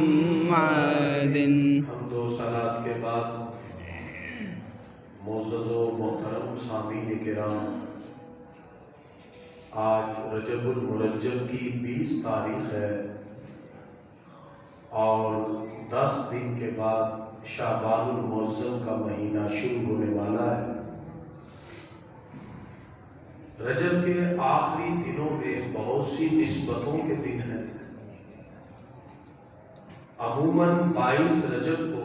محمد. حمد و صلات کے بعد معزز و محترم سامعین کرام، آج رجب المرجب کی 20 تاریخ ہے اور 10 دن کے بعد شعبان المعظم کا مہینہ شروع ہونے والا ہے۔ رجب کے آخری دنوں میں بہت سی نسبتوں کے دن ہیں۔ عموماً 22 رجب کو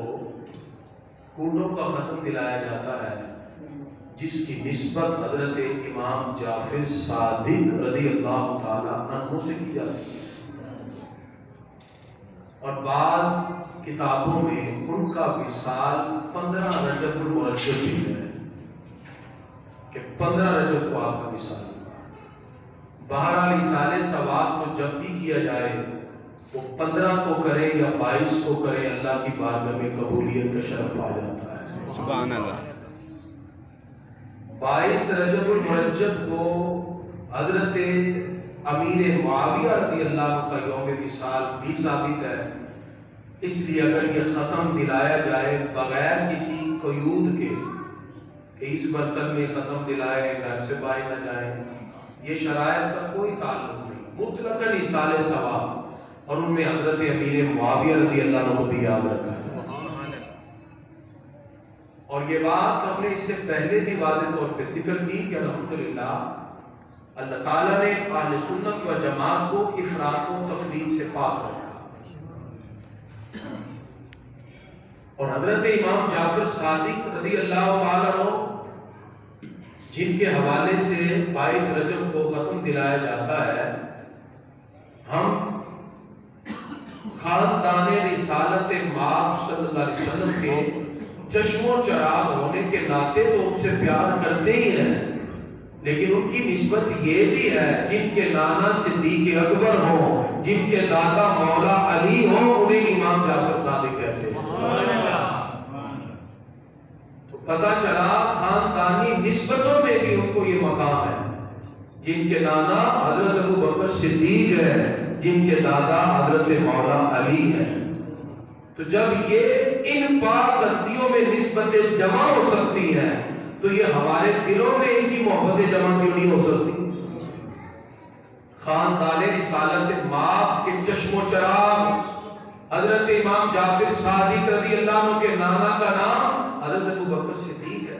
کنڈوں کا ختم دلایا جاتا ہے، جس کی نسبت حضرت امام جعفر صادق رضی اللہ تعالی عنہ سے کی جاتی ہے، اور بعض کتابوں میں ان کا وصال 15 رجب المرجب بھی ہے کہ 15 رجب کو آپ کا وصال ہوا۔ بہرحال ایصال ثواب تو جب بھی کیا جائے وہ 15 کو کرے یا 22 کو کرے، اللہ کی بارگاہ میں قبولیت کا شرف پا جاتا ہے۔ سبحان اللہ۔ 22 رجب المرجب کو حضرت امیر معاویہ رضی اللہ عنہ کا یوم وصال بھی ثابت ہے، اس لیے اگر یہ ختم دلایا جائے بغیر کسی قیود کے کہ اس برتن میں ختم دلائے، گھر سے باہر نہ جائیں، یہ شرائط کا کوئی تعلق نہیں، مطلقاً ایصال ثواب، اور ان میں حضرت امیر معاویہ رضی اللہ عنہ کو بھی یاد رکھا ہے۔ اور یہ بات ہم نے اس سے پہلے بھی واضح طور پہ ذکر کی کہ الحمدللہ اللہ تعالیٰ نے اہل سنت و جماعت کو افراط و تفریط سے پاک رکھا، اور حضرت امام جعفر صادق رضی اللہ تعالیٰ عنہ جن کے حوالے سے 22 رجب کو ختم دلایا جاتا ہے، ہم خاندان رسالت مآب صلی اللہ علیہ وسلم کے چشم و چراغ ہونے کے ناطے تو ان سے پیار کرتے ہی ہیں، لیکن ان کی نسبت یہ بھی ہے جن کے نانا صدیق اکبر ہوں، جن کے دادا مولا علی ہوں، انہیں امام جعفر صادق کہتے ہیں۔ تو پتہ چلا خاندانی نسبتوں میں بھی ان کو یہ مقام ہے، جن کے نانا حضرت ابو بکر صدیق ہے، جن کے دادا حضرت مولا علی ہیں۔ تو جب یہ ان پاک ہستیوں میں نسبتیں جمع ہو سکتی ہیں تو یہ ہمارے دلوں میں ان کی محبتیں جمع کیوں نہیں ہو سکتی؟ خاندان رسالت مآب کے چشم و چراغ حضرت امام جعفر صادق رضی اللہ عنہ کے نانا کا نام حضرت ابو بکر صدیق ہے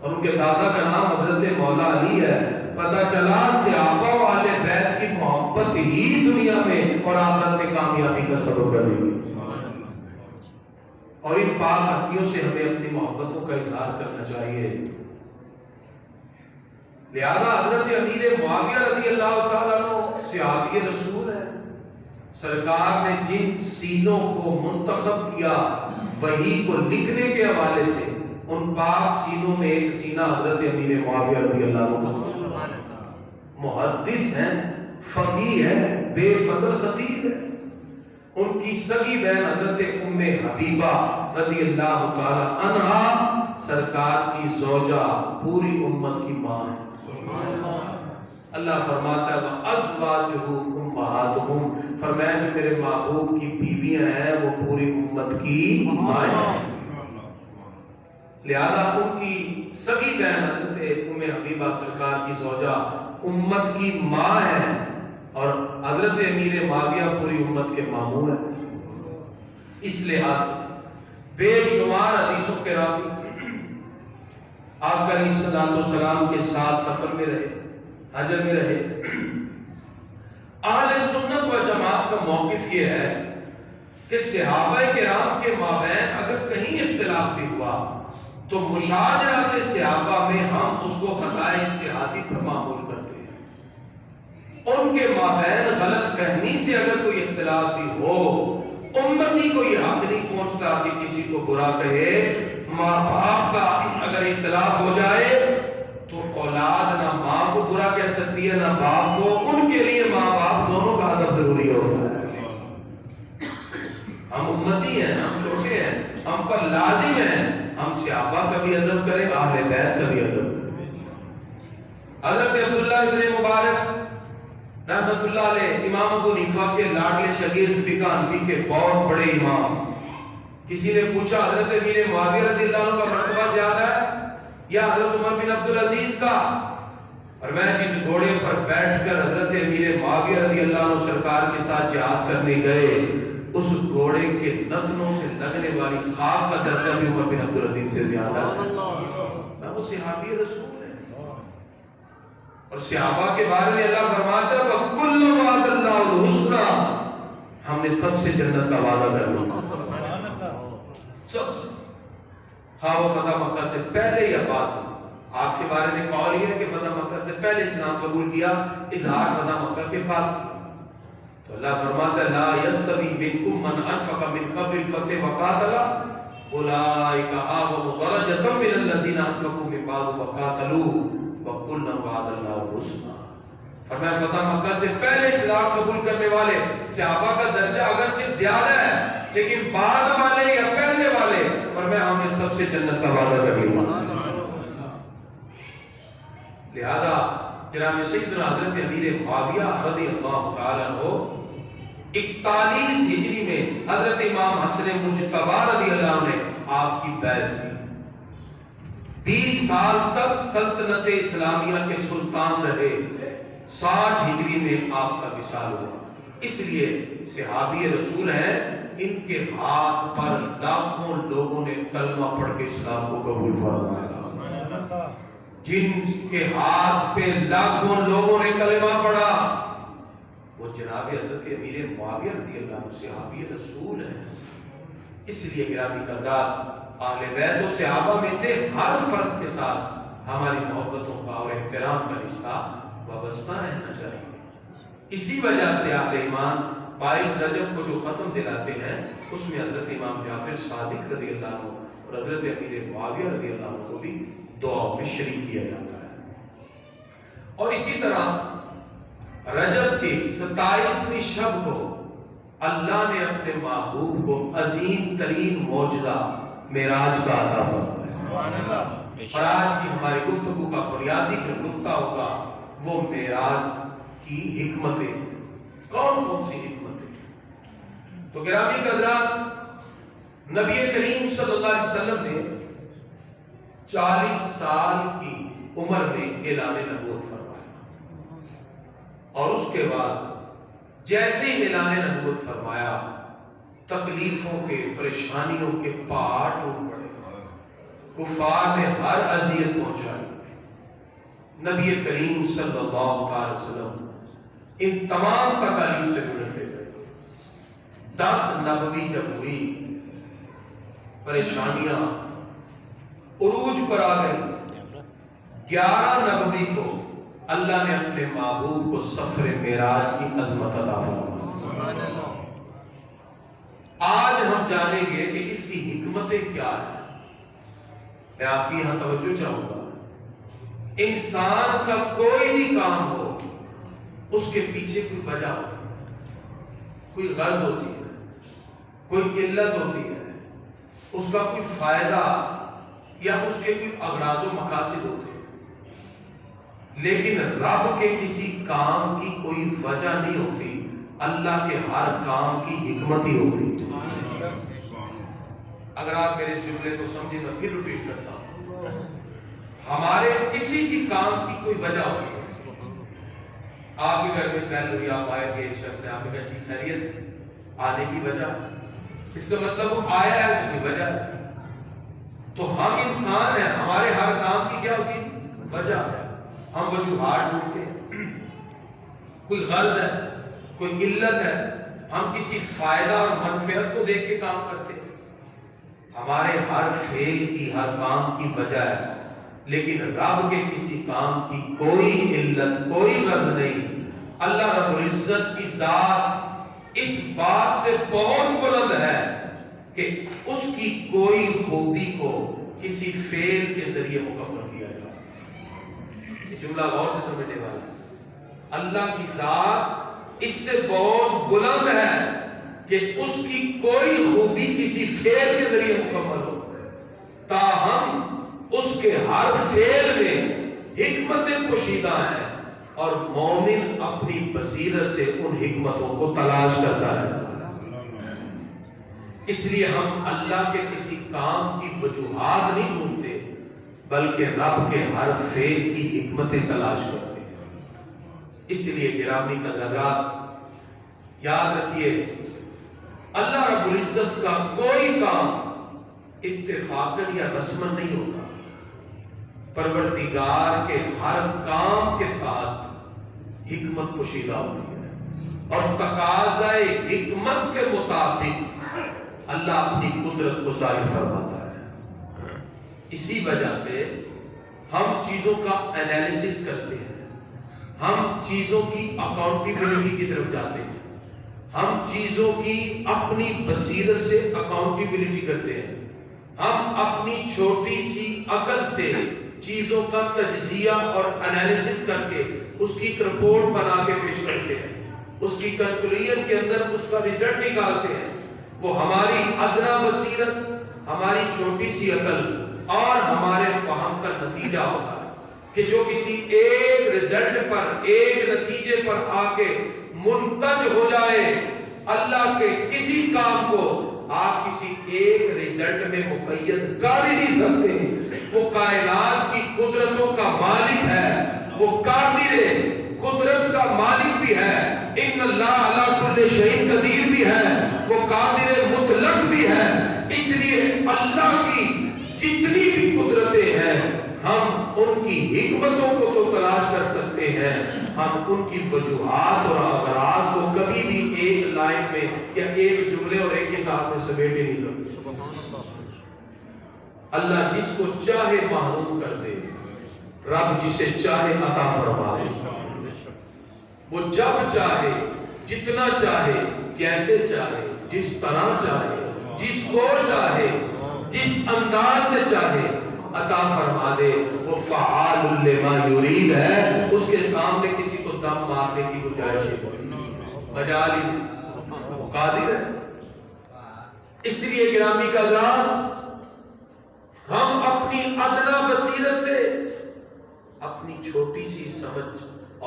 اور ان کے دادا کا نام حضرت مولا علی ہے۔ پتہ چلا صحابہ و اہل بیت کی محبت ہی دنیا میں اور آخرت میں کامیابی کا سبب بنے گی، اور ان پاک ہستیوں سے ہمیں اپنی محبتوں کا اظہار کرنا چاہیے۔ لہذا حضرت امیر معاویہ رضی اللہ تعالیٰ عنہ صحابی رسول ہیں، سرکار نے جن سینوں کو منتخب کیا وحی کو لکھنے کے حوالے سے، ان پاک سینوں میں ایک سینہ حضرت امیر معاویہ رضی اللہ عنہ محدث ہیں، فقیہ ہیں، بے بدل خطیب ہیں۔ ان کی سگی بہن حضرت ام حبیبہ رضی اللہ تعالی عنہا سرکار کی زوجہ، پوری امت کی ماں ہے۔ اللہ فرماتا ہے وَأَزْوَاجُهُ أُمَّهَاتُهُمْ، فرمایا کہ میرے محبوب کی بیویاں ہیں وہ پوری امت کی ماں ہیں۔ لہذا ان کی سگی بہن حضرت ام حبیبہ سرکار کی زوجہ امت کی ماں ہے، اور حضرت امیر معاویہ پوری امت کے ماموں ہیں۔ اس لحاظ سے بے شمار حدیثوں کے راوی آقا علیہ الصلوۃ والسلام کے ساتھ سفر میں رہے، حجر میں رہے۔ اہل سنت و جماعت کا موقف یہ ہے کہ صحابہ کرام کے مابین اگر کہیں اختلاف بھی ہوا تو مشاجرات صحابہ میں ہم اس کو خطا اجتہادی پر معمول کرتے ہیں۔ ان کے مابین غلط فہمی سے اگر کوئی اختلاف بھی ہو، امتی کو یہ حق نہیں پہنچتا کہ کسی کو برا کہے۔ ماں باپ کا اگر اختلاف ہو جائے تو اولاد نہ ماں کو برا کہہ سکتی ہے نہ باپ کو، ان کے لیے ماں باپ دونوں کا ادب ضروری ہوتا ہے۔ ہم امتی ہیں، ہم چھوٹے ہیں، ہم پر لازم ہیں ہم صحابہ کا بھی ادب کریں، اہل بیت کا بھی ادب کریں۔ حضرت عبداللہ ابن مبارک رحمت اللہ علیہ امام ابو حنیفہ کے لاڈلے شاگرد فقہ حنفی کے بہت بڑے امام. کسی نے پوچھا حضرت امیر معاویہ رضی اللہ عنہ کا مرتبہ زیادہ ہے یا حضرت عمر بن عبد العزیز کا؟ اور میں جس گھوڑے پر بیٹھ کر حضرت امیر معاویہ رضی اللہ عنہ سرکار کے ساتھ جہاد کرنے گئے اس گھوڑے کے نتنوں سے لگنے والی خاک کا درجہ بھی عمر بن عبد العزیز سے زیادہ ہے. وہ صحابی رسول ہے. اور صحابہ کے بارے میں اللہ فرماتا ہے وَكُلٌّ وَعَدَ اللَّهُ الْحُسْنَى، ہم نے سب سے جنت کا وعدہ کر لیا. سب سے خواہ وہ فتح مکہ سے پہلے یا بعد میں. آپ کے بارے میں قول یہ ہے کہ فتح مکہ سے پہلے اسلام قبول کیا، اظہار فتح مکہ کے بعد کیا. تو اللہ فرماتا ہے لا یستوی منکم من انفق من قبل الفتح وقاتل اولئک اعظم درجۃ من الذین انفقوا من بعد وقاتلوا وَكُلًّا وَعَدَ اللَّهُ الْحُسْنَى. فرمایا فتح مکہ سے پہلے اسلام قبول کرنے والے صحابہ کا درجہ اگرچہ زیادہ ہے لیکن بعد والے یا پہلے والے فرمایا ہم نے سب سے جنت کا وعدہ کر لیا. لہذا جناب سیدنا حضرت امیر معاویہ رضی اللہ تعالیٰ عنہ 41 ہجری میں حضرت امام حسن مجتبی رضی اللہ عنہ نے آپ کی بیعت کی. 20 سال تک سلطنت اسلامیہ کے سلطان رہے. 60 ہجری میں آپ کا وصال ہوا. اس لیے صحابی رسول ہیں، ان کے ہاتھ پر لاکھوں لوگوں نے کلمہ پڑھ کے اسلام کو قبول فرمایا. جن کے ہاتھ پہ لاکھوں لوگوں نے کلمہ پڑھا وہ جناب حضرت امیر معاویہ رضی اللہ عنہ صحابی رسول ہیں. اس لیے گرامی قدرات اہل بیت و صحابہ میں سے ہر فرد کے ساتھ ہماری محبتوں کا اور احترام کا رشتہ وابستہ رہنا چاہیے. اسی وجہ سے اہل ایمان 22 رجب کو جو ختم دلاتے ہیں اس میں حضرت امام جعفر صادق رضی اللہ عنہ اور حضرت امیر معاویہ رضی اللہ عنہ کو بھی دعا میں شریک کیا جاتا ہے. اور اسی طرح رجب کی 27ویں شب کو اللہ نے اپنے محبوب کو عظیم ترین معجزہ معراج کا عطا فرمایا. اور آج کی ہماری گفتگو کا بنیادی جو نقطہ ہوگا وہ معراج کی حکمتیں. کون کون سی حکمتیں؟ تو گرامی قدرات نبی کریم صلی اللہ علیہ وسلم نے 40 سال کی عمر میں اعلان نبوت فرمایا اور اس کے بعد جیسے ہی اعلان نبوت فرمایا تکلیفوں کے پریشانیوں کے پہاڑ ٹوٹ پڑے. کفار نے ہر اذیت پہنچائی. نبی کریم صلی اللہ علیہ وسلم ان تمام تکالیف سے گزرتے گئے. 10 نبوی جب ہوئی پریشانیاں عروج پر آ گئی. 11 نبوی کو اللہ نے اپنے محبوب کو سفر معراج کی عظمت عطا فرمائی. آج ہم جانیں گے کہ اس کی حکمتیں کیا ہیں. میں آپ کی یہاں توجہ چاہوں گا. انسان کا کوئی بھی کام ہو اس کے پیچھے کوئی وجہ ہوتی ہے، کوئی غرض ہوتی ہے، کوئی علت ہوتی ہے، اس کا کوئی فائدہ یا اس کے کوئی اغراض و مقاصد ہوتے ہیں. لیکن رب کے کسی کام کی کوئی وجہ نہیں ہوتی. اللہ کے ہر کام کی حکمت ہی ہوتی ہے. اگر آپ میرے جملے کو سمجھیں میں پھر ریپیٹ کرتا ہوں. ہمارے کسی بھی کام کی کوئی وجہ ہوتی ہے. آپ کے گھر میں بیل ہوئی، آپ آئے کہ ایک شخص ہے، آپ نے کہا جی خیریت، آنے کی وجہ، اس کا مطلب وہ آیا ہے کوئی وجہ ہے. تو ہم انسان ہیں، ہمارے ہر کام کی کیا ہوتی ہے؟ وجہ ہے. ہم وجوہات ڈھونڈتے ہیں، کوئی غرض ہے، کوئی علت ہے، ہم کسی فائدہ اور منفعت کو دیکھ کے کام کرتے ہیں. ہمارے ہر فعل کی، ہر کام کی وجہ ہے، لیکن رب کے کسی کام کی کوئی علت، کوئی غرض نہیں. اللہ رب العزت کی ذات اس بات سے بہت بلند ہے کہ اس کی کوئی خوبی کو کسی فعل کے ذریعے مکمل کیا جائے. یہ جملہ غور سے سمجھنے والا ہے. اللہ کی ذات اس سے بہت بلند ہے کہ اس کی کوئی خوبی کسی فعل کے ذریعے مکمل ہو، تاہم اس کے ہر فعل میں حکمتیں پوشیدہ ہیں اور مومن اپنی بصیرت سے ان حکمتوں کو تلاش کرتا رہتا ہے۔ اس لیے ہم اللہ کے کسی کام کی وجوہات نہیں ڈھونڈتے، بلکہ رب کے ہر فعل کی حکمتیں تلاش کرتے ہیں۔ اس لیے گرامی حضرات یاد رکھیے، اللہ رب العزت کا کوئی کام اتفاقاً یا رسماً نہیں ہوتا۔ پروردگار کے ہر کام کے تحت حکمت پوشیدہ ہوتی ہے، اور تقاضائے حکمت کے مطابق اللہ اپنی قدرت کو ظاہر فرماتا ہے۔ اسی وجہ سے ہم چیزوں کا انالیسس کرتے ہیں، ہم چیزوں کی اکاؤنٹیبلٹی کی طرف جاتے ہیں، ہم چیزوں کی اپنی بصیرت سے اکاؤنٹیبلٹی کرتے ہیں، ہم اپنی چھوٹی سی عقل سے چیزوں کا تجزیہ اور انالیسس کر کے اس کی ایک رپورٹ بنا کے پیش کرتے ہیں، اس کی کنکلوژن کے اندر اس کا ریزلٹ نکالتے ہیں۔ وہ ہماری ادنا بصیرت، ہماری چھوٹی سی عقل اور ہمارے فہم کا نتیجہ ہوتا ہے کہ جو کسی ایک ریزلٹ پر، ایک نتیجے پر آ کے منتج ہو جائے۔ اللہ کے کسی کام کو آپ کسی ایک ریزلٹ میں مقید کر ہی نہیں سکتے۔ وہ کائنات کی قدرتوں کا مالک ہے، وہ قادر قدرت کا مالک بھی ہے، ان اللہ علی کل شیء قدیر بھی ہے، وہ قادر مطلق بھی ہے۔ اس لیے اللہ کی جتنی بھی قدرتیں ہیں، ہم ان کی حکمتوں کو تو تلاش کر سکتے ہیں، ہم ان کی وجوہات اور اغراض کو کبھی بھی ایک لائن میں یا ایک جملے اور ایک کتاب میں سمیٹ نہیں سکتے۔ اللہ جس کو چاہے محروم کر دے، رب جسے چاہے عطا فرما دے۔ وہ جب چاہے، جتنا چاہے، جیسے چاہے، جس طرح چاہے، جس کو چاہے، جس انداز سے چاہے عطا فرما دے۔ وہ فعال لما یرید ہے، اس کے سامنے کسی کو دم مارنے کی گنجائش نہیں، مجال ہی نہیں، وہ قادر ہے۔ اس لیے گرامی کا حضرات، ہم اپنی ادنا بصیرت سے، اپنی چھوٹی سی سمجھ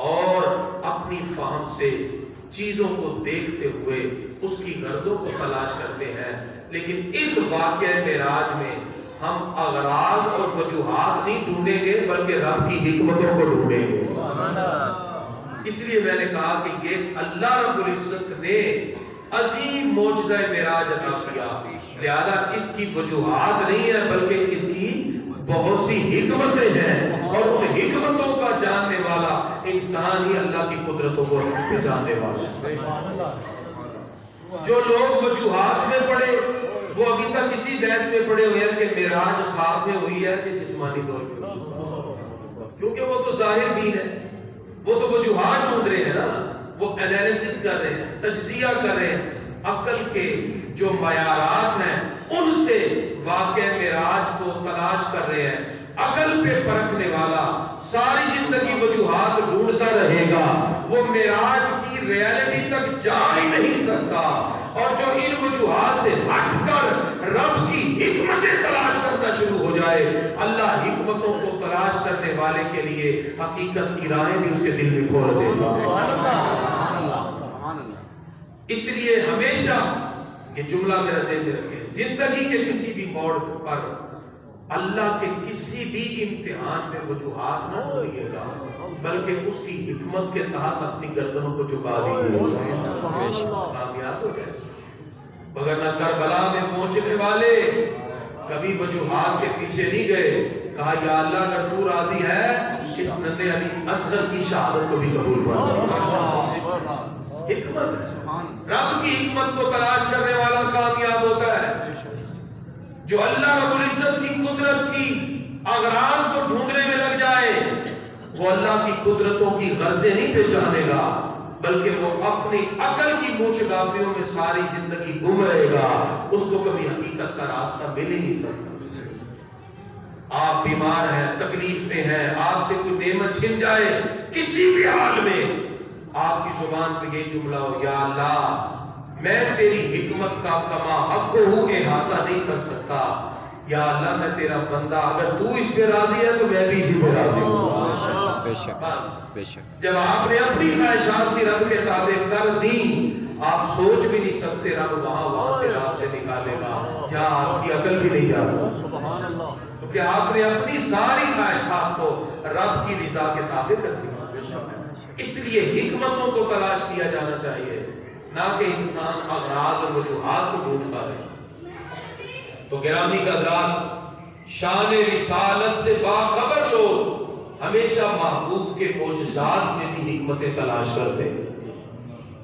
اور اپنی فہم سے چیزوں کو دیکھتے ہوئے اس کی غرضوں کو تلاش کرتے ہیں، لیکن اس واقعہ معراج میں ہم اغراض اور وجوہات نہیں ڈھونڈیں گے، بلکہ رب کی حکمتوں کو ڈھونڈیں گے۔ اس لیے میں نے کہا کہ یہ اللہ رب العزت نے عظیم معجزہ معراج عطا کیا، لہذا اس کی وجوہات نہیں ہے بلکہ اس کی بہت سی حکمتیں ہیں، اور ان حکمتوں کا جاننے والا انسان ہی اللہ کی قدرتوں کو جاننے والا ہے۔ جو لوگ وجوہات میں پڑے، وہ ابھی تک اسی بحث میں پڑے ہوئے ہیں کہ معراج خواب میں ہوئی ہے کہ جسمانی طور پہ ہوئی، کیونکہ وہ تو ظاہر بین ہے، وہ تو وجوہات ڈھونڈ رہے ہیں نا، وہ انالیسس کر رہے ہیں، تجزیہ کر رہے ہیں، عقل کے جو معیارات ہیں ان سے واقع معراج کو تلاش کر رہے ہیں۔ عقل پہ پرکھنے والا ساری زندگی وجوہات ڈھونڈتا رہے گا، وہ معراج کی ریالٹی تک جا ہی نہیں سکتا، اور جو ان وجوہات سے ہٹ کر رب کی حکمتیں تلاش کرنا شروع ہو جائے، اللہ حکمتوں کو تلاش کرنے والے کے لیے حقیقت کی راہیں بھی اس کے دل میں کھول دے گا۔ اس لیے ہمیشہ یہ جملہ میرا ذہن میں رکھیں، زندگی کے کسی بھی موڑ پر اللہ کے کسی بھی امتحان میں وجوہات نہ ڈھونڈیے گا، بلکہ اس کی حکمت کے تحت اپنی گردنوں کو جھکا دیجیے گا، کامیاب ہو جائے۔ مگر نہ کربلا میں پہنچنے والے کبھی وجوہات کے پیچھے نہیں گئے، کہا یا اللہ اگر تو راضی ہے اس ننھے علی اصغر کی شہادت کو بھی قبول فرما۔ حکمت ہے، رب کی حکمت کو تلاش کرنے والا کامیاب ہوتا ہے۔ جو اللہ رب العزت کی قدرت کی اغراض کو ڈھونڈنے میں لگ جائے، وہ اللہ کی قدرتوں کی غرضیں نہیں پہچانے گا، بلکہ وہ اپنی عقل کی منہ گافیوں میں ساری زندگی گم رہے گا، اس کو کبھی حقیقت کا راستہ مل ہی نہیں سکتا۔ آپ بیمار ہیں، تکلیف میں ہیں، آپ سے کوئی نعمت چھن جائے، کسی بھی حال میں آپ کی زبان پہ یہ جملہ ہو، یا اللہ میں تیری حکمت کا کما حق ہوں احاطہ نہیں کر سکتا، یا اللہ میں تیرا بندہ، اگر تو اس پہ راضی ہے تو میں بھی اسی پہ راضی ہوں۔ بے شک بس بے شک جب آپ نے اپنی خواہشات بھی رب کے تابع کر دی، آپ سوچ بھی نہیں سکتے رب وہاں سے راستے نکالے گا جہاں آپ کی عقل بھی نہیں جا سکتی، کیونکہ آپ نے اپنی ساری خواہشات کو رب کی رضا کے تابع کر دیا۔ اس لیے حکمتوں کو تلاش کیا جانا چاہیے، نہ کہ انسان اغراض اور وجوہات کو ڈھونڈتا رہے۔ تو گرامی حضرات، شان رسالت سے باخبر لوگ ہمیشہ محبوب کے معجزات میں بھی حکمتیں تلاش کرتے ہیں۔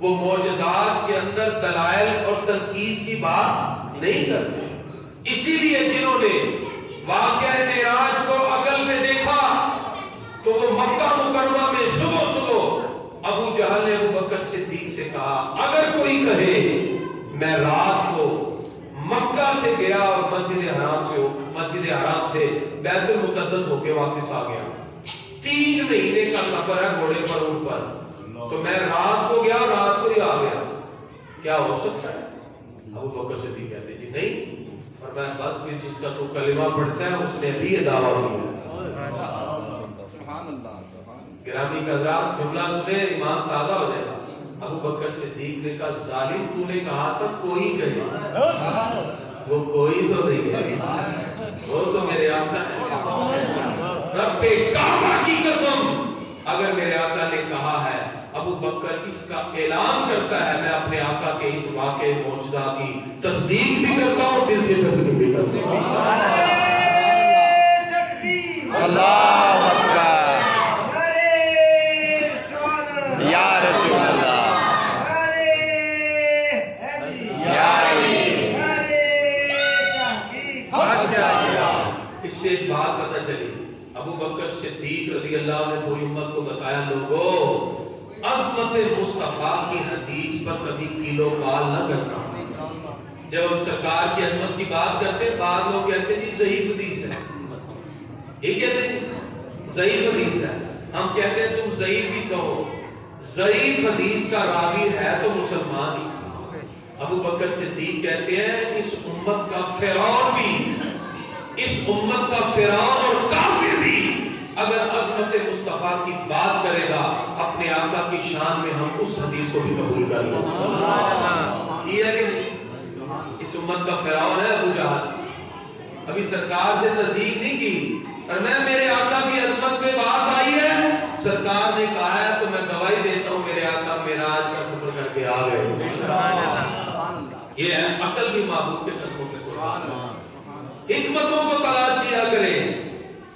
وہ معجزات کے اندر دلائل اور تنقیص کی بات نہیں کرتے۔ اسی لیے جنہوں نے واقعہ معراج کو عقل میں دیکھا تو وہ مکہ مکرمہ میں صبح صبح ابو جہل نے ابو بکر صدیق سے کہا، اگر کوئی کہے میں رات کو مکہ سے گیا اور مسجد حرام سے بیت المقدس ہو کے واپس آ گیا، 3 مہینے کا سفر ہے گھوڑے پر اونٹ پر، تو میں رات کو گیا رات کو ہی آ گیا، کیا ہو سکتا ہے؟ ابو بکر صدیق کہتے جی نہیں، اور میں بس بھی جس کا تو کلمہ پڑھتا ہے اس نے بھی یہ دعویٰ کیا۔ گرامی حضرات، جملہ سنے ایمان تازہ ہو جائے گا۔ ابو بکر صدیق نے کہا ظالم تو نے کہا تھا کوئی کہے، وہ کوئی تو نہیں ہے، وہ تو میرے آقا ہے۔ رب کعبہ کی قسم، اگر میرے آقا نے کہا ہے، ابو بکر اس کا اعلان کرتا ہے، میں اپنے آقا کے اس واقعے معجزہ کی تصدیق بھی کرتا ہوں، دل سے تسلیم بھی کرتا ہوں۔ اللہ اکبر یا رسول اللہ یا علی۔ اس سے ایک بات پتہ چلی، ابو بکر صدیق رضی اللہ عنہ نے پوری امت کو بتایا، لوگوں عظمت مصطفیٰ کی حدیث پر کبھی کیلو کال نہ کرنا۔ جب ہم سرکار کی عظمت کی بات کرتے ہیں، بعض لوگ کہتے ہیں جی ضعیف حدیث ہے، یہ کہتے ہیں ضعیف حدیث ہے، ہم کہتے ہیں تم ضعیف ہی کہو، ضعیف حدیث کا راوی ہے تو مسلمان ہی۔ ابو بکر صدیق کہتے ہیں اس امت کا فرعون بھی، اس امت کا فرعون اور کافر بھی اگر عظمت مصطفیٰ کی بات کرے گا اپنے آقا کی شان میں، ہم اس حدیث کو بھی قبول کر لیں۔ یہ ہے کہ نہیں؟ اس امت کا فرعون ہے ابو جہل، ابھی سرکار سے تصدیق نہیں کی، اور میں میرے آقا کی عظمت پہ بات آئی ہے، سرکار نے کہا ہے تو میں گواہی دیتا ہوں میرے آقا معراج کا سفر کر کے آ گئے۔ یہ ہے عقل بھی محبوب کے قدموں پہ قربان۔ حکمتوں کو تلاش کیا کریں،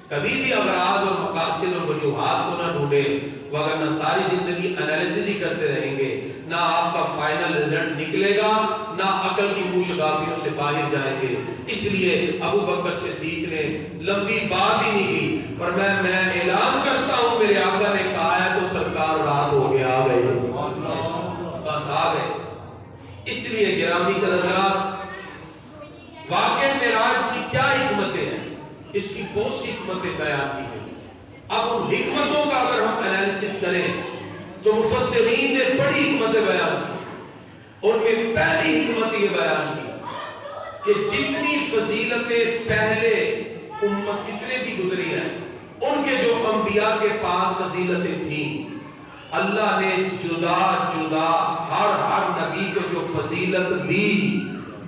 کبھی بھی اغراض اور مقاصد اور وجوہات کو نہ ڈھونڈیں، وگرنہ ساری زندگی انالیسس ہی کرتے رہیں گے، نہ آپ کا فائنل رزلٹ نکلے گا، نہ عقل کی منہ شگافیوں سے باہر جائیں گے۔ اس لیے ابو بکر صدیق نے لمبی بات ہی نہیں کی، فرمایا میں اعلان کرتا ہوں میرے آقا نے کہا ہے تو سرکار رات ہو گیا آ گئے، بس آ گئے۔ اس لیے گرامی حضرات، واقعہ معراج کی کیا حکمتیں ہیں، اس کی بہت سی حکمتیں بیان کی ہیں۔ اب ان حکمتوں کا اگر ہم انالیسس کریں تو مفسرین نے بڑی حکمتیں بیان کی، ان میں پہلی حکمت یہ بیان کی کہ جتنی فضیلتیں پہلے امت جتنے بھی گزری ہیں، ان کے جو انبیاء کے پاس فضیلتیں تھیں، اللہ نے جدا جدا ہر نبی کو جو فضیلت دی،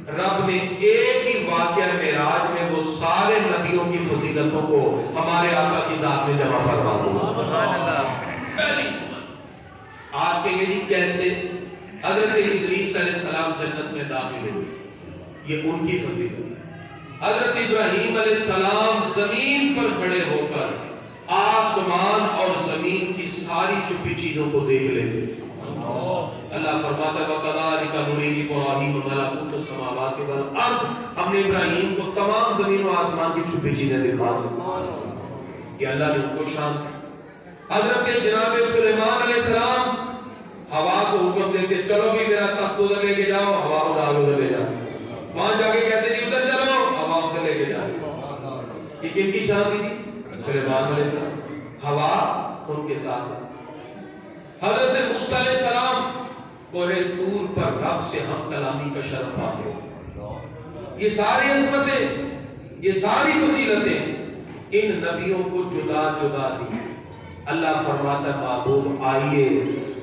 رب نے ایک ہی واقعہ معراج میں وہ سارے نبیوں کی فضیلتوں کو ہمارے آقا کی ذات میں جمع فرما دیا۔ پہلی آج کے لیے کیسے حضرت ادریس علیہ السلام جنت میں داخل ہوئے، یہ ان کی فضیلت۔ حضرت ابراہیم علیہ السلام زمین پر کھڑے ہو کر آسمان اور زمین کی ساری چھپی چیزوں کو دیکھ لیتے۔ اللہ فرماتا ہے وَكَذَلِكَ نُرِي إِبْرَاهِيمَ مَلَكُوتَ السَّمَاوَاتِ وَالْأَرْضِ، ہم نے ابراہیم کو تمام زمین و آسمان کی چھپی چیزیں دکھا دی۔ یہ اللہ نے ان کو شان دی۔ حضرت جناب سلیمان علیہ السلام ہوا کو حکم دیتے چلو بھی میرا تخت ادھر لے کے جاؤ، ہوا اڑا کے ادھر لے جاؤ، وہاں جا کے کہتے جی ادھر چلو، ہوا ادھر لے کے جاؤ۔ یہ کن کی شان دی تھی؟ سلیمان علیہ السلام، ہوا ان کے ساتھ ہے۔ حضرت موسیٰ علیہ السلام کوہ طور پر رب سے ہم کلامی کا شرف پاتے، یہ ساری عظمتیں یہ ساری فضیلتیں ان نبیوں کو جدا جدا دی. اللہ فرماتا ہے محبوب آئیے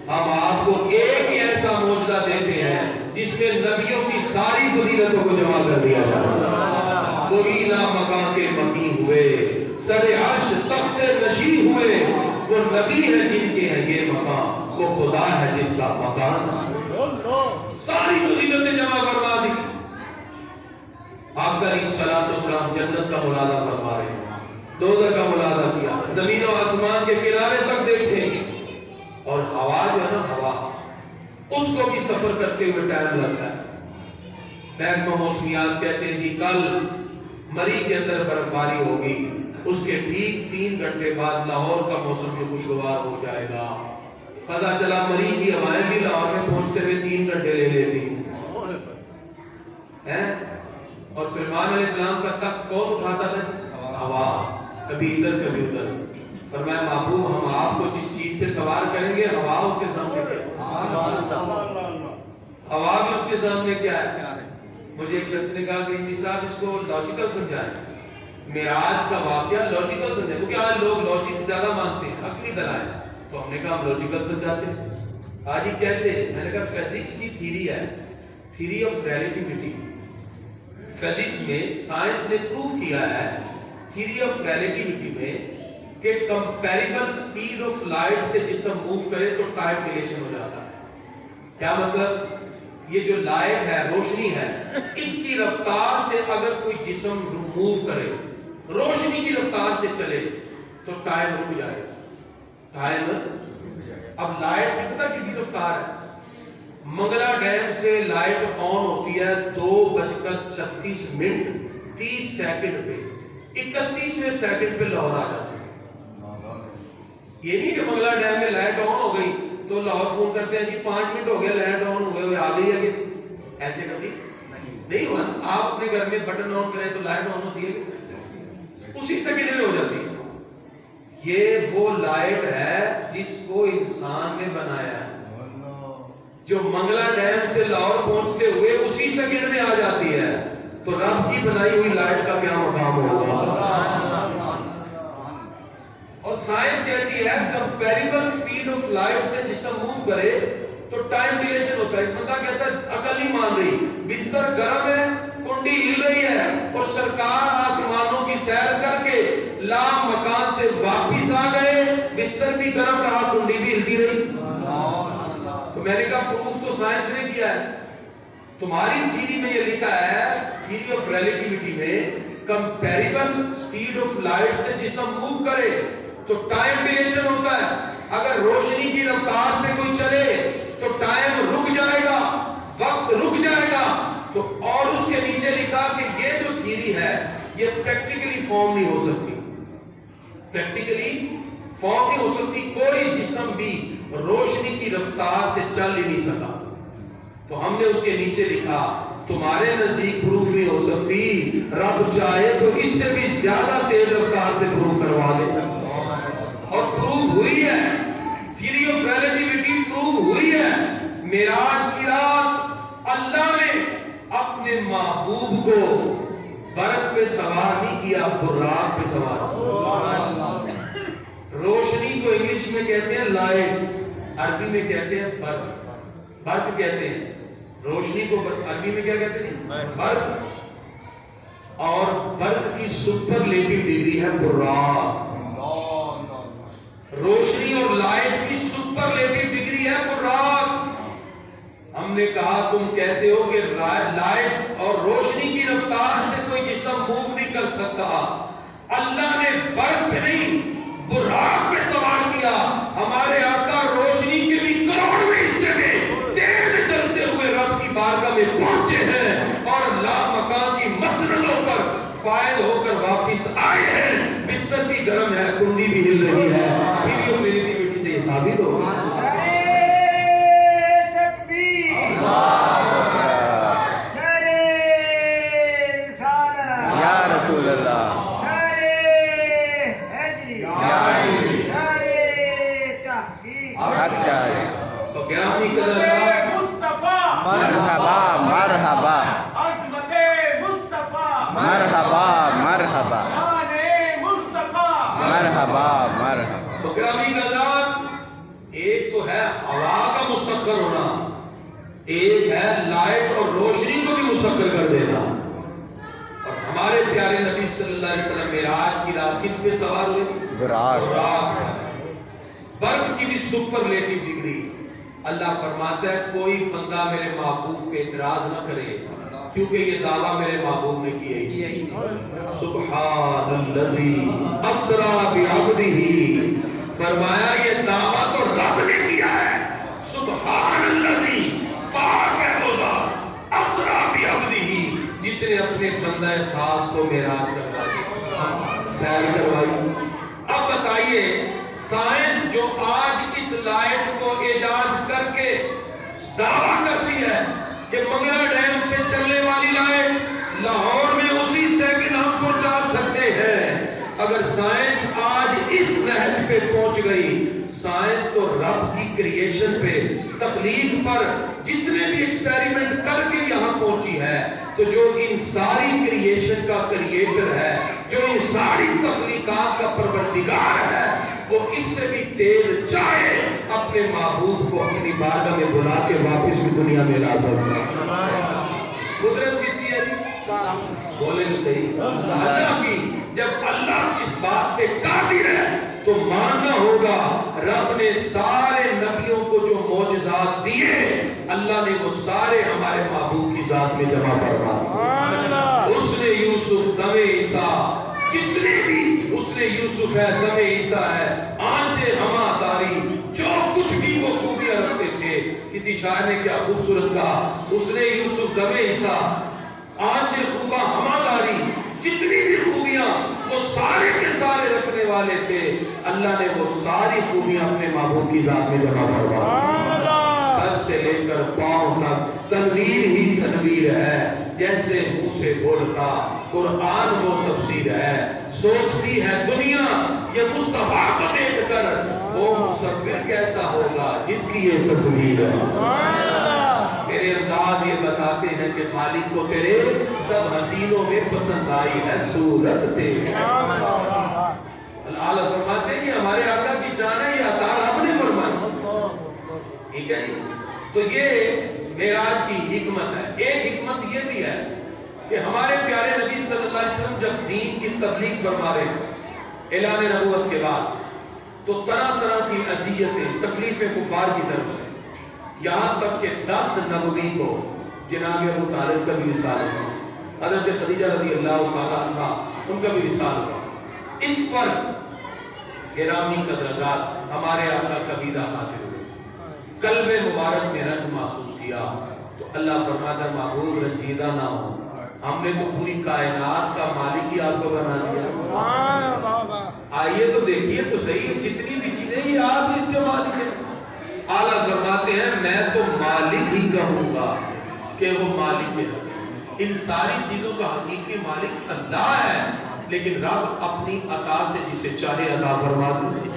ہم آپ کو ایک ہی ایسا معجزہ دیتے ہیں جس میں نبیوں کی ساری فضیلتوں کو جمع کر دیا جائے. کوئی لا مکان کے مقیم ہوئے سر عرش تخت نشین ہوئے وہ نبی ہے جن کے ہے یہ مقام وہ خدا ہے جس کا مکان. ساری فضیلتیں جمع فرما دی. آپ کا علیہ الصلوۃ والسلام جنت کا ملاحظہ فرما رہے ہیں دوزخ کا ملاحظہ کیا زمین و آسمان کے کنارے تک دیکھیں اور ہوا جو ہے نا ہوا اس کو بھی سفر کرتے ہوئے ٹائم لگتا ہے. محکمہ موسمیات کہتے ہیں جی کل مری کے اندر برفباری ہوگی اس کے ٹھیک 3 گھنٹے بعد لاہور کا موسم جو خوشگوار ہو جائے گا. پتہ چلا مری کی ہوائیں بھی لاہور میں پہنچتے ہوئے 3 گھنٹے لے لیتی ہیں. اور سلیمان علیہ السلام کا تخت کون اٹھاتا تھا؟ ہوا. کبھی ادھر کبھی ادھر. فرمایا محبوب ہم آپ کو جس چیز پہ سوار کریں گے ہوا اس کے سامنے کیا ہوا بھی اس کے سامنے کیا ہے. مجھے ایک شخص نے کہا کہ انجی صاحب اس کو لاجیکل سمجھائیں. معراج کا واقعہ لاجیکل سمجھائیں کیونکہ آج لوگ لاجک زیادہ مانتے ہیں عقلی دلائل. تو ہم نے کہا ہم لاجیکل سمجھاتے ہیں. آج ہی کیسے؟ میں نے کہا فزکس کی تھیری ہے تھیری آف ریلیٹیوٹی. فزکس میں سائنس نے پروف کیا ہے تھیری آف ریلیٹیوٹی میں کہ کمپیریبل سپیڈ آف لائٹ سے جسم موو کرے تو ٹائم ڈیلیشن ہو جاتا ہے. کیا مطلب؟ یہ جو لائٹ ہے روشنی ہے اس کی رفتار سے اگر کوئی جسم موو کرے روشنی کی رفتار سے چلے تو ٹائم رک جائے گا. اب لائٹ کی پتہ کتنی رفتار ہے؟ منگلا ڈیم سے لائٹ آن ہوتی ہے 2:36 30 سیکنڈ پہ 31ویں سیکنڈ پہ لاہور آ جاتی ہے. یہ نہیں کہ منگلا ڈیم میں لائٹ آن ہو گئی تو لاہور فون کرتے ہیں جی 5 منٹ ہو گیا لائٹ آن ہو گئے آ گئی ہے کہ ایسے کبھی نہیں ہوا نا. آپ اپنے گھر میں بٹن آن کریں تو لائٹ آن ہوتی ہے اسی سیکنڈ میں ہو جاتی ہے. یہ وہ لائٹ ہے جس کو انسان نے بنایا ہے جو منگلا ڈیم سے لاہور پہنچتے ہوئے اسی سیکنڈ میں آ جاتی ہے. تو رب کی بنائی ہوئی لائٹ کا کیا مقام ہوگا. اور سائنس کہتی ہے کمپیریبل سپیڈ آف لائٹ سے جسم موو کرے تو ٹائم ڈیلیشن ہوتا ہے. بندہ کہتا ہے عقل نہیں مان رہی بستر گرم ہے کنڈی ہل رہی ہے اور سرکار آسمانوں کی سیر کر کے لا مکان سے واپس آ گئے بستر بھی گرم رہا کنڈی بھی ہلتی رہی. تو میں نے کہا پروف تو سائنس نے کیا ہے. تمہاری تھیری میں یہ لکھا ہے تھیری آف ریلیٹیوٹی میں کمپیریبل سپیڈ آف لائٹ سے جسم موو کرے تو ٹائم ڈیلیشن ہوتا ہے. اگر روشنی کی رفتار سے کوئی چلے تو ٹائم رک جائے گا وقت رک جائے گا. تو اور اس کے نیچے لکھا کہ یہ جو تھیری ہے یہ پریکٹیکلی فارم نہیں ہو سکتی. پریکٹیکلی فارم نہیں ہو سکتی. کوئی جسم بھی روشنی کی رفتار سے چل ہی نہیں سکا. تو ہم نے اس کے نیچے لکھا تمہارے نزدیک پروف نہیں ہو سکتی رب چاہے تو اس سے بھی زیادہ تیز رفتار سے پروف کروا دے. اور پروف ہوئی ہے تھیری آف ریلیٹیوٹی پروف ہوئی ہے. معراج کی رات اللہ نے اپنے محبوب کو برق پہ سوار نہیں کیا براق پہ سوار. روشنی کو انگلش میں کہتے ہیں لائٹ عربی میں کہتے ہیں برق. برق کہتے ہیں روشنی کو عربی میں کیا کہتے ہیں برق. اور برق کی سپرلیٹو ڈگری ہے براق. روشنی اور لائٹ کی سپرلیٹو ڈگری ہے براق. ہم نے کہا تم کہتے ہو کہ لائٹ اور روشنی کی رفتار سے کوئی جسم موو نہیں کر سکتا. اللہ نے برق پہ نہیں براق پہ سوار کیا. ہمارے آقا روشنی کے بھی کروڑویں حصے میں تیز چلتے ہوئے رب کی بارگاہ میں پہنچے ہیں اور لا مکان کی مسندوں پر فائد ہو کر واپس آئے ہیں. بستر بھی گرم ہے کنڈی بھی ہل رہی ہے. تھیری آف ریلیٹیوٹی سے یہ ثابت ہو گیا. رسول اللہ حق چاہے تو کیا نہیں کرنا مصطفیٰ مرحبا مرحبا عظمت مصطفیٰ مرحبا مرحبا شان مصطفیٰ مرحبا مرحبا. تو گرامی قدران، ایک تو ہے ہوا کا مسخر ہونا، ایک ہے لائٹ اور روشنی کو بھی مسخر کر دینا. اور ہمارے پیارے نبی صلی اللہ علیہ وسلم معراج کی رات کس پہ سوار ہوئے؟ براق. برق کی بھی سپرلیٹو ڈگری. اللہ فرماتا ہے کوئی بندہ میرے محبوب پہ اعتراض نہ کرے کیونکہ یہ دعویٰ میرے محبوب نے کیا ہی نہیں. سبحان الذی اسرا بعبدہ، فرمایا یہ دعویٰ تو رب نے کیا ہے. سبحان الذی، پاک ہے وہ ذات، اسرا بعبدہ، جس نے اپنے بندہ خاص کو معراج کروائی، سیر کروائی. اب بتائیے سائنس جو آج اس لائٹ کو ایجاد کر کے دعویٰ کرتی ہے کہ منگلا ڈیم سے چلنے والی لائٹ لاہور میں اسی سیکنڈ ہم پہنچا سکتے ہیں. اگر سائنس آج اس نہج پہ پہنچ گئی، سائنس تو رب کی کریشن پہ، تخلیق پر جتنے بھی ایکسپیریمنٹ کر کے یہاں پہنچی ہے، تو جو ان ساری کریشن کا کریٹر ہے، جو ان ساری تخلیقات کا پروردگار ہے، وہ اس سے بھی تیز چاہے اپنے محبوب کو اپنی بارگاہ میں بلا کے واپس بھی دنیا میں لا سکتا. قدرت کس کی ہے جی؟ بولے تو صحیح، اللہ کی. جب اللہ اس بات پہ قادر ہے تو ماننا ہوگا رب نے سارے نبیوں کو جو معجزات دیے، اللہ نے وہ سارے ہمارے محبوب کی ذات میں جمع فرمایا. اس نے یوسف دم عیسیٰ، جتنے بھی اس نے یوسف ہے، دم عیسیٰ ہے، آنچے ہما داری، جو کچھ بھی وہ خوبیاں رکھتے تھے. کسی شاعر نے کیا خوبصورت کہا، اس نے یوسف دم عیسیٰ، آنچے خوبہ ہما داری، جتنی بھی خوبیاں وہ سارے کے سارے رکھنے والے تھے. اللہ نے وہ ساری خوبیاں اپنے محبوب کی ذات میں جمع فرمائی. سر سے لے کر پاؤں تک تنویر ہی تنویر ہے، جیسے منہ سے بولتا قرآن وہ تفسیر ہے. سوچتی ہے دنیا یہ مصطفیٰ کو دیکھ کر وہ مصور کیسا ہوگا جس کی یہ تصویر ہے. تیرے انداز یہ بتاتے ہیں کہ خالق کو تیرے سب حسینوں میں پسند آئی ہے صورت تیری. اللہ فرماتے ہیں یہ ہمارے آقا کی شان ہے، یہ عطا رب نے فرمائی. ٹھیک ہے جی. تو یہ معراج کی حکمت ہے. ایک حکمت یہ بھی ہے کہ ہمارے پیارے نبی صلی اللہ علیہ وسلم جب دین کی تبلیغ فرما رہے ہیں اعلان نبوت کے بعد، تو طرح طرح کی اذیتیں، تکلیفیں کفار کی طرف سے، یہاں تک کہ 10 نبوی کو جناب ابو طالب کا بھی وصال ہوا، حضرت خدیجہ رضی اللہ تعالیٰ عنہ ان کا بھی وصال ہوا. اس پر گرامی قدرات ہمارے آقا کبیدہ حاضر ہوئے، قلب مبارک میں رنج محسوس کیا. تو اللہ فرماتا محبوب رنجیدہ نہ ہو، ہم نے تو پوری کائنات کا مالک ہی آپ کو بنا دیا. آئیے تو دیکھیے تو صحیح، جتنی بھی چیزیں یہ آپ اس کے مالک ہیں. اعلیٰ فرماتے ہیں میں تو مالک ہی کہوں گا کہ وہ مالک ہے. ان ساری چیزوں کا حقیقی مالک اللہ ہے، لیکن رب اپنی عطا سے جسے چاہے عطا فرما دے.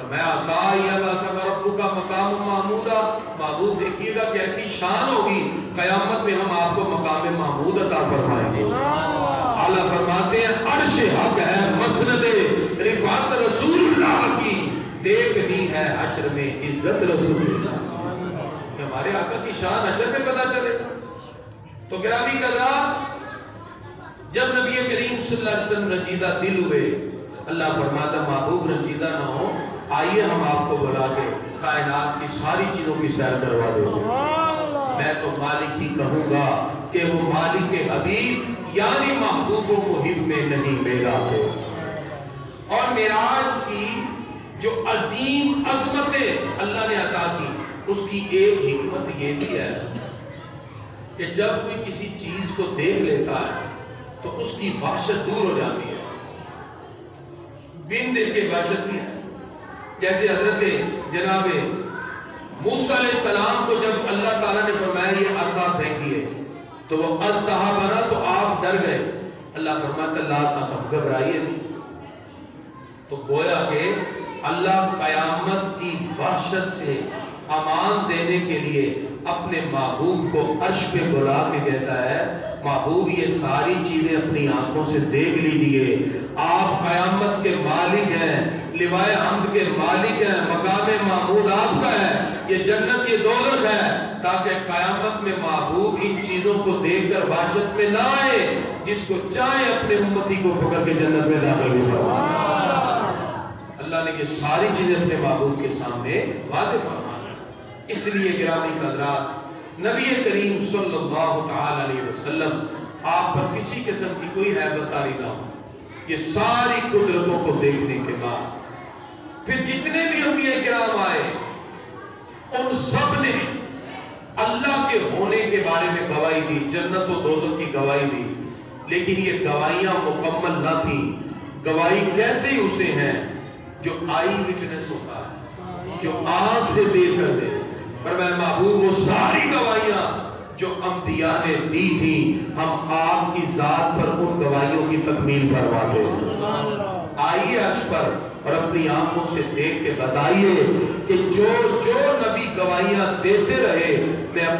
میں عصائی عصا رب کا مقام محمودہ. محمود دیکھیے گا کیسی شان ہوگی، قیامت میں ہم آپ کو مقام محمود عطا فرمائیں گے. اعلیٰ فرماتے ہیں عرش حق ہے مسند رفعت رسول اللہ کی، دیکھنی ہے حشر میں عزت رسول اللہ. ہمارے آقا کی شان حشر میں پتہ چلے. تو گرامی قدرات، جب نبی کریم صلی اللہ علیہ وسلم رنجیدہ دل ہوئے، اللہ فرماتا محبوب رنجیدہ نہ ہو، آئیے ہم آپ کو بلا کے کائنات کی ساری چیزوں کی سیر کروا دیں گے. میں تو مالک ہی کہوں گا کہ وہ مالک حبیب یعنی محبوب و محب میں نہیں میرا ہے. اور معراج کی جو عظیم عظمتیں اللہ نے عطا کی، اس کی ایک حکمت یہ بھی ہے کہ جب کوئی کسی چیز کو دیکھ لیتا ہے تو اس کی وحشت دور ہو جاتی ہے. بن دیکھ کے وحشت نہیں ہے. جیسے حضرت جناب موسیٰ علیہ السلام کو جب اللہ تعالیٰ نے فرمایا یہ عصا پھینکیے تو وہ اژدہا بنا تو آپ ڈر گئے. اللہ فرماتا اللہ تخف، گھبرائیے نہیں. تو گویا کہ اللہ قیامت کی وحشت سے امان دینے کے لیے اپنے محبوب کو عرش پہ بلا کے کہتا ہے محبوب یہ ساری چیزیں اپنی آنکھوں سے دیکھ لیجئے، آپ قیامت کے مالک ہیں، لوائے حمد کے مالک ہیں، مقام محمود آپ کا ہے، یہ جنت یہ دوزخ ہے، تاکہ قیامت میں محبوب ان چیزوں کو دیکھ کر وحشت میں نہ آئے، جس کو چاہے اپنے امتی کو پکڑ کے جنت میں داخل ہو۔ اللہ نے یہ ساری چیزیں اپنے محبوب کے سامنے واضح فرمائی۔ اس لیے گرامی حضرات، نبی کریم صلی اللہ تعالی علیہ وسلم آپ پر کسی قسم کی کوئی ہیبت طاری نہ ہو، یہ ساری قدرتوں کو دیکھنے کے بعد پھر جتنے بھی انبیاء کرام آئے ان سب نے اللہ کے ہونے کے بارے میں گواہی دی، جنت و دوزخ کی گواہی دی، لیکن یہ گواہیاں مکمل نہ تھیں۔ گواہی کہتے ہی اسے ہیں جو آئی وٹنس ہوتا ہے، جو آنکھ سے دیکھ کر دے۔ فرمایا محبوب وہ ساری گواہیاں جو انبیاء نے دی تھی ہم آپ کی ذات پر ان گواہیوں کی تکمیل فرما دے۔ آئیے عرش پر اور اپنی آنکھوں سے دیکھ کے بتائیے کہ جو نبی گواہیاں دیتے رہے میں